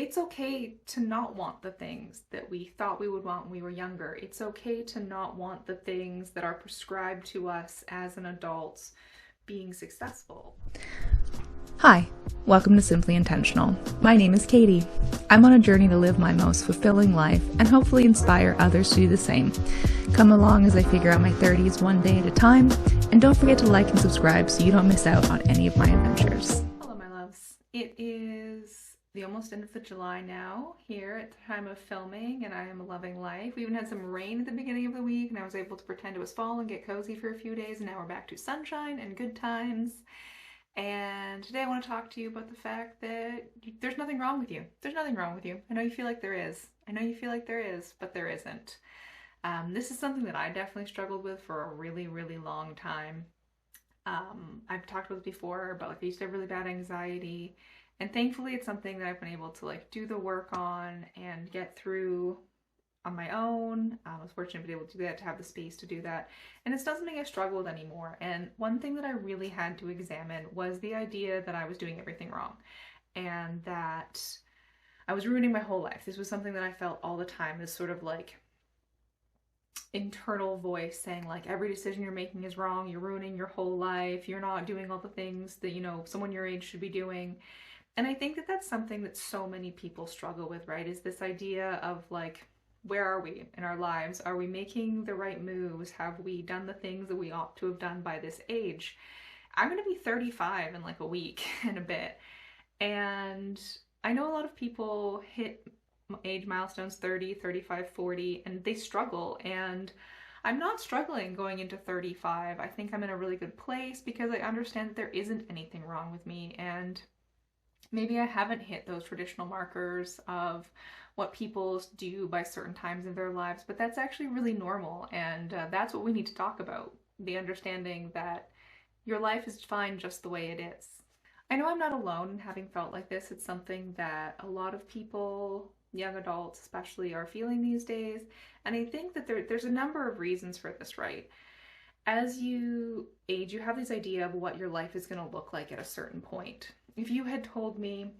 It's okay to not want the things that we thought we would want when we were younger. It's okay to not want the things that are prescribed to us as an adult being successful. Hi, welcome to Simply Intentional. My name is Katie. I'm on a journey to live my most fulfilling life and hopefully inspire others to do the same. Come along as I figure out my 30s one day at a time, and don't forget to like and subscribe so you don't miss out on any of my adventures. Hello, my loves. It is the almost end of the July now here at the time of filming, and I am loving life. We even had some rain at the beginning of the week, and I was able to pretend it was fall and get cozy for a few days, and now we're back to sunshine and good times. And today I want to talk to you about the fact that there's nothing wrong with you. There's nothing wrong with you. I know you feel like there is. I know you feel like there is, but there isn't. This is something that I definitely struggled with for a really, really long time. I've talked about this before, but like I used to have really bad anxiety, and thankfully it's something that I've been able to like do the work on and get through on my own. I was fortunate to be able to do that, to have the space to do that, and it's not something I struggled anymore. And one thing that I really had to examine was the idea that I was doing everything wrong and that I was ruining my whole life. This was something that I felt all the time, this sort of like internal voice saying like every decision you're making is wrong, you're ruining your whole life, you're not doing all the things that someone your age should be doing. And I think that that's something that so many people struggle with, right? Is this idea of like, where are we in our lives? Are we making the right moves? Have we done the things that we ought to have done by this age? I'm going to be 35 in like a week and a bit, and I know a lot of people hit age milestones 30, 35, 40, and they struggle. And I'm not struggling going into 35. I think I'm in a really good place because I understand that there isn't anything wrong with me, and maybe I haven't hit those traditional markers of what people do by certain times in their lives, but that's actually really normal, and that's what we need to talk about. The understanding that your life is fine just the way it is. I know I'm not alone in having felt like this. It's something that a lot of people, young adults especially, are feeling these days. And I think that there's a number of reasons for this, right? As you age, you have this idea of what your life is going to look like at a certain point. If you had told me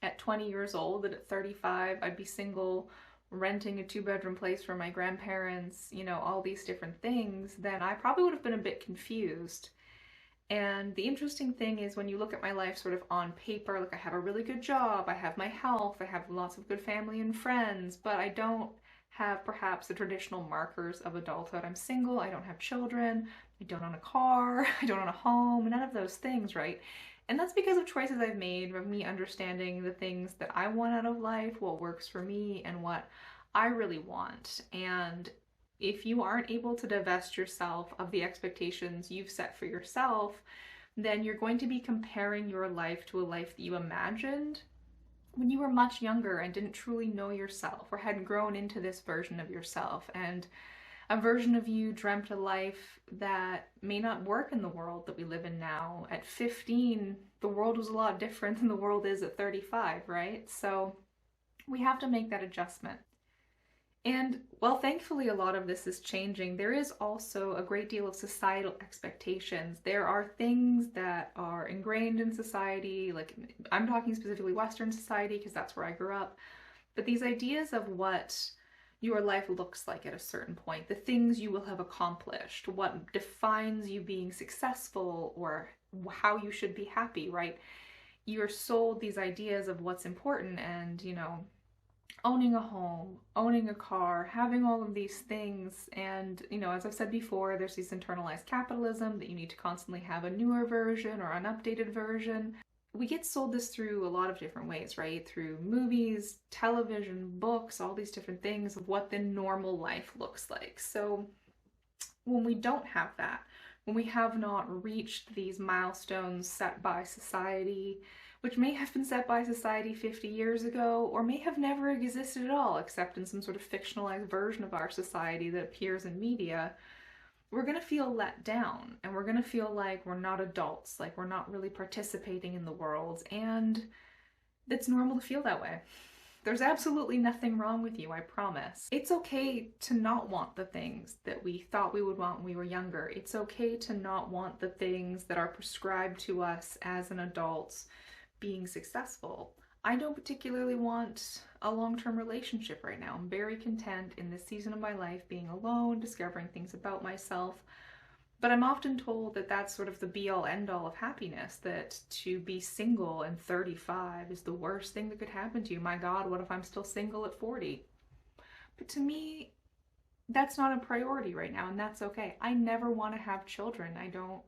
at 20 years old that at 35 I'd be single, renting a 2-bedroom place for my grandparents, all these different things, then I probably would have been a bit confused. And the interesting thing is when you look at my life sort of on paper, like I have a really good job, I have my health, I have lots of good family and friends, but I don't have perhaps the traditional markers of adulthood. I'm single, I don't have children, I don't own a car, I don't own a home, none of those things, right? And that's because of choices I've made, of me understanding the things that I want out of life, what works for me, and what I really want. And if you aren't able to divest yourself of the expectations you've set for yourself, then you're going to be comparing your life to a life that you imagined when you were much younger and didn't truly know yourself or hadn't grown into this version of yourself. And a version of you dreamt a life that may not work in the world that we live in now. At 15, the world was a lot different than the world is at 35, right? So we have to make that adjustment. And while thankfully a lot of this is changing, there is also a great deal of societal expectations. There are things that are ingrained in society, like I'm talking specifically Western society because that's where I grew up, but these ideas of what your life looks like at a certain point, the things you will have accomplished, what defines you being successful, or how you should be happy, right? You're sold these ideas of what's important, and owning a home, owning a car, having all of these things. And, as I've said before, there's this internalized capitalism that you need to constantly have a newer version or an updated version. We get sold this through a lot of different ways, right? Through movies, television, books, all these different things of what the normal life looks like. So when we don't have that, when we have not reached these milestones set by society, which may have been set by society 50 years ago, or may have never existed at all, except in some sort of fictionalized version of our society that appears in media, we're going to feel let down, and we're going to feel like we're not adults, like we're not really participating in the world, and it's normal to feel that way. There's absolutely nothing wrong with you, I promise. It's okay to not want the things that we thought we would want when we were younger. It's okay to not want the things that are prescribed to us as an adult being successful. I don't particularly want a long-term relationship right now. I'm very content in this season of my life being alone, discovering things about myself. But I'm often told that that's sort of the be all end all of happiness, that to be single and 35 is the worst thing that could happen to you. My God, what if I'm still single at 40? But to me, that's not a priority right now, and that's okay. I never want to have children. I don't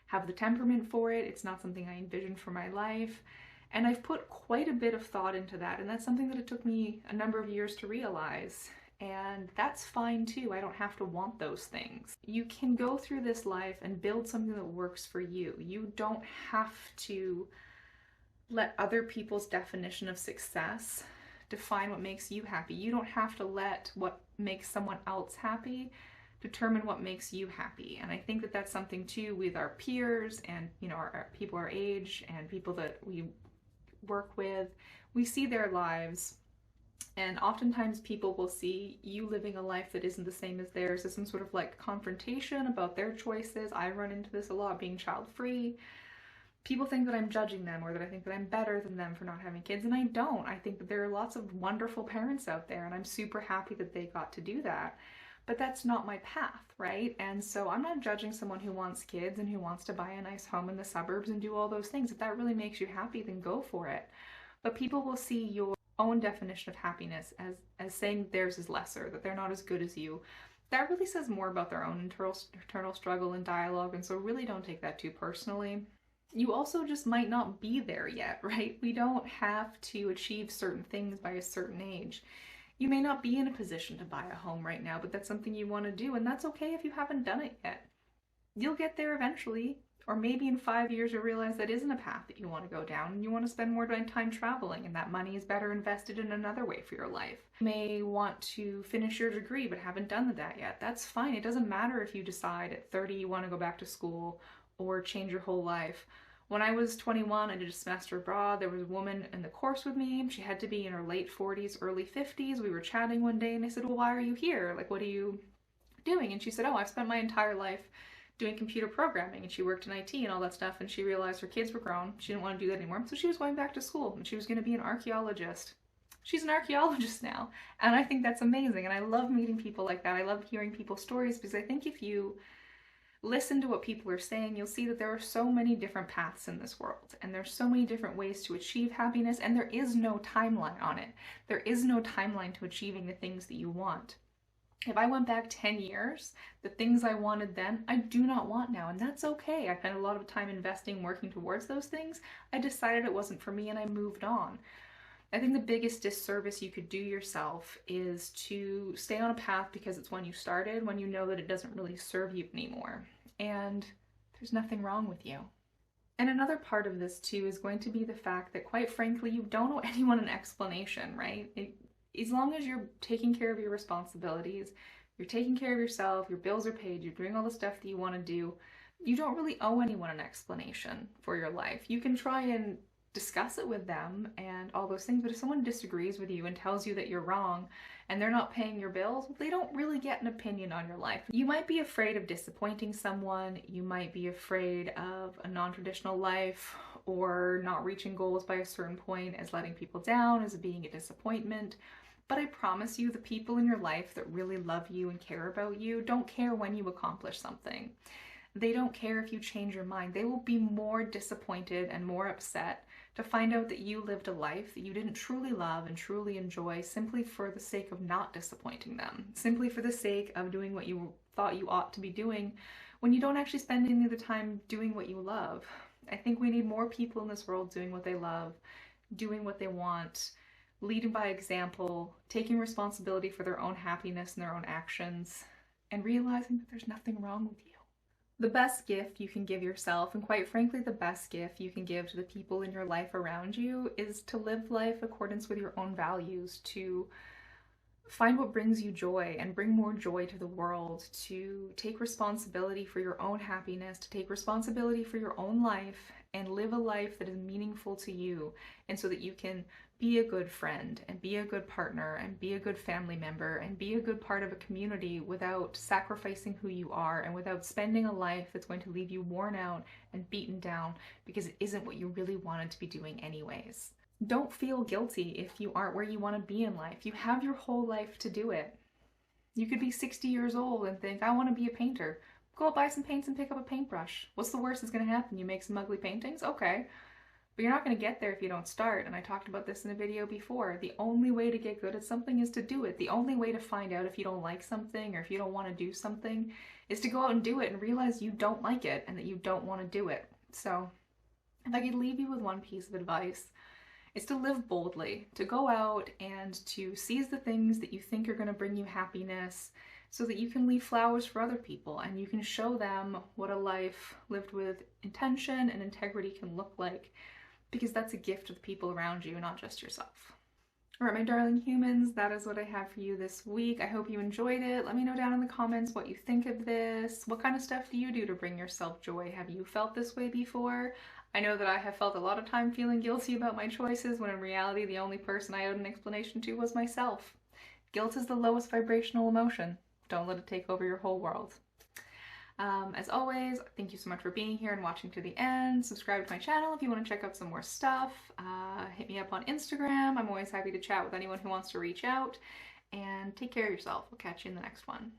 have the temperament for it. It's not something I envision for my life. And I've put quite a bit of thought into that, and that's something that it took me a number of years to realize. And that's fine too. I don't have to want those things. You can go through this life and build something that works for you. You don't have to let other people's definition of success define what makes you happy. You don't have to let what makes someone else happy determine what makes you happy. And I think that that's something too with our peers and, you know, our people our age and people that we work with. We see their lives, and oftentimes people will see you living a life that isn't the same as theirs as some sort of like confrontation about their choices. I run into this a lot being child free. People think that I'm judging them or that I think that I'm better than them for not having kids, and I don't. I think that there are lots of wonderful parents out there, and I'm super happy that they got to do that. But that's not my path, right? And so I'm not judging someone who wants kids and who wants to buy a nice home in the suburbs and do all those things. If that really makes you happy, then go for it. But people will see your own definition of happiness as saying theirs is lesser, that they're not as good as you. That really says more about their own internal struggle and dialogue, and so really don't take that too personally. You also just might not be there yet, right? We don't have to achieve certain things by a certain age. You may not be in a position to buy a home right now, but that's something you want to do, and that's okay if you haven't done it yet. You'll get there eventually, or maybe in 5 years you'll realize that isn't a path that you want to go down, and you want to spend more time traveling, and that money is better invested in another way for your life. You may want to finish your degree but haven't done that yet. That's fine. It doesn't matter if you decide at 30 you want to go back to school or change your whole life. When I was 21, I did a semester abroad. There was a woman in the course with me. She had to be in her late 40s, early 50s. We were chatting one day and I said, well, why are you here? Like, what are you doing? And she said, oh, I've spent my entire life doing computer programming, and she worked in IT and all that stuff, and she realized her kids were grown. She didn't want to do that anymore. So she was going back to school and she was going to be an archaeologist. She's an archaeologist now. And I think that's amazing. And I love meeting people like that. I love hearing people's stories because I think if you listen to what people are saying, you'll see that there are so many different paths in this world, and there's so many different ways to achieve happiness, and there is no timeline on it. There is no timeline to achieving the things that you want. If I went back 10 years, the things I wanted then, I do not want now, and that's okay. I spent a lot of time investing, working towards those things. I decided it wasn't for me, and I moved on. I think the biggest disservice you could do yourself is to stay on a path because it's when you started, when you know that it doesn't really serve you anymore. And there's nothing wrong with you. And another part of this too is going to be the fact that, quite frankly, you don't owe anyone an explanation, right? As long as you're taking care of your responsibilities, you're taking care of yourself, your bills are paid, you're doing all the stuff that you want to do, you don't really owe anyone an explanation for your life. You can try and discuss it with them and all those things, but if someone disagrees with you and tells you that you're wrong and they're not paying your bills, they don't really get an opinion on your life. You might be afraid of disappointing someone, you might be afraid of a non-traditional life or not reaching goals by a certain point as letting people down, as being a disappointment. But I promise you, the people in your life that really love you and care about you don't care when you accomplish something. They don't care if you change your mind. They will be more disappointed and more upset to find out that you lived a life that you didn't truly love and truly enjoy simply for the sake of not disappointing them, simply for the sake of doing what you thought you ought to be doing when you don't actually spend any of the time doing what you love. I think we need more people in this world doing what they love, doing what they want, leading by example, taking responsibility for their own happiness and their own actions, and realizing that there's nothing wrong with you. The best gift you can give yourself, and quite frankly, the best gift you can give to the people in your life around you, is to live life in accordance with your own values, to find what brings you joy and bring more joy to the world, to take responsibility for your own happiness, to take responsibility for your own life and live a life that is meaningful to you, and so that you can be a good friend and be a good partner and be a good family member and be a good part of a community without sacrificing who you are and without spending a life that's going to leave you worn out and beaten down because it isn't what you really wanted to be doing anyways. Don't feel guilty if you aren't where you want to be in life. You have your whole life to do it. You could be 60 years old and think, I want to be a painter. Go out, buy some paints and pick up a paintbrush. What's the worst that's going to happen? You make some ugly paintings? Okay. But you're not going to get there if you don't start. And I talked about this in a video before. The only way to get good at something is to do it. The only way to find out if you don't like something or if you don't want to do something is to go out and do it and realize you don't like it and that you don't want to do it. So if I could leave you with one piece of advice, it's to live boldly, to go out and to seize the things that you think are going to bring you happiness so that you can leave flowers for other people and you can show them what a life lived with intention and integrity can look like, because that's a gift to the people around you, not just yourself. All right, my darling humans, that is what I have for you this week. I hope you enjoyed it. Let me know down in the comments what you think of this. What kind of stuff do you do to bring yourself joy? Have you felt this way before? I know that I have felt a lot of time feeling guilty about my choices when in reality the only person I owed an explanation to was myself. Guilt is the lowest vibrational emotion. Don't let it take over your whole world. As always, thank you so much for being here and watching to the end. Subscribe to my channel if you want to check out some more stuff. Hit me up on Instagram. I'm always happy to chat with anyone who wants to reach out. And take care of yourself. We'll catch you in the next one.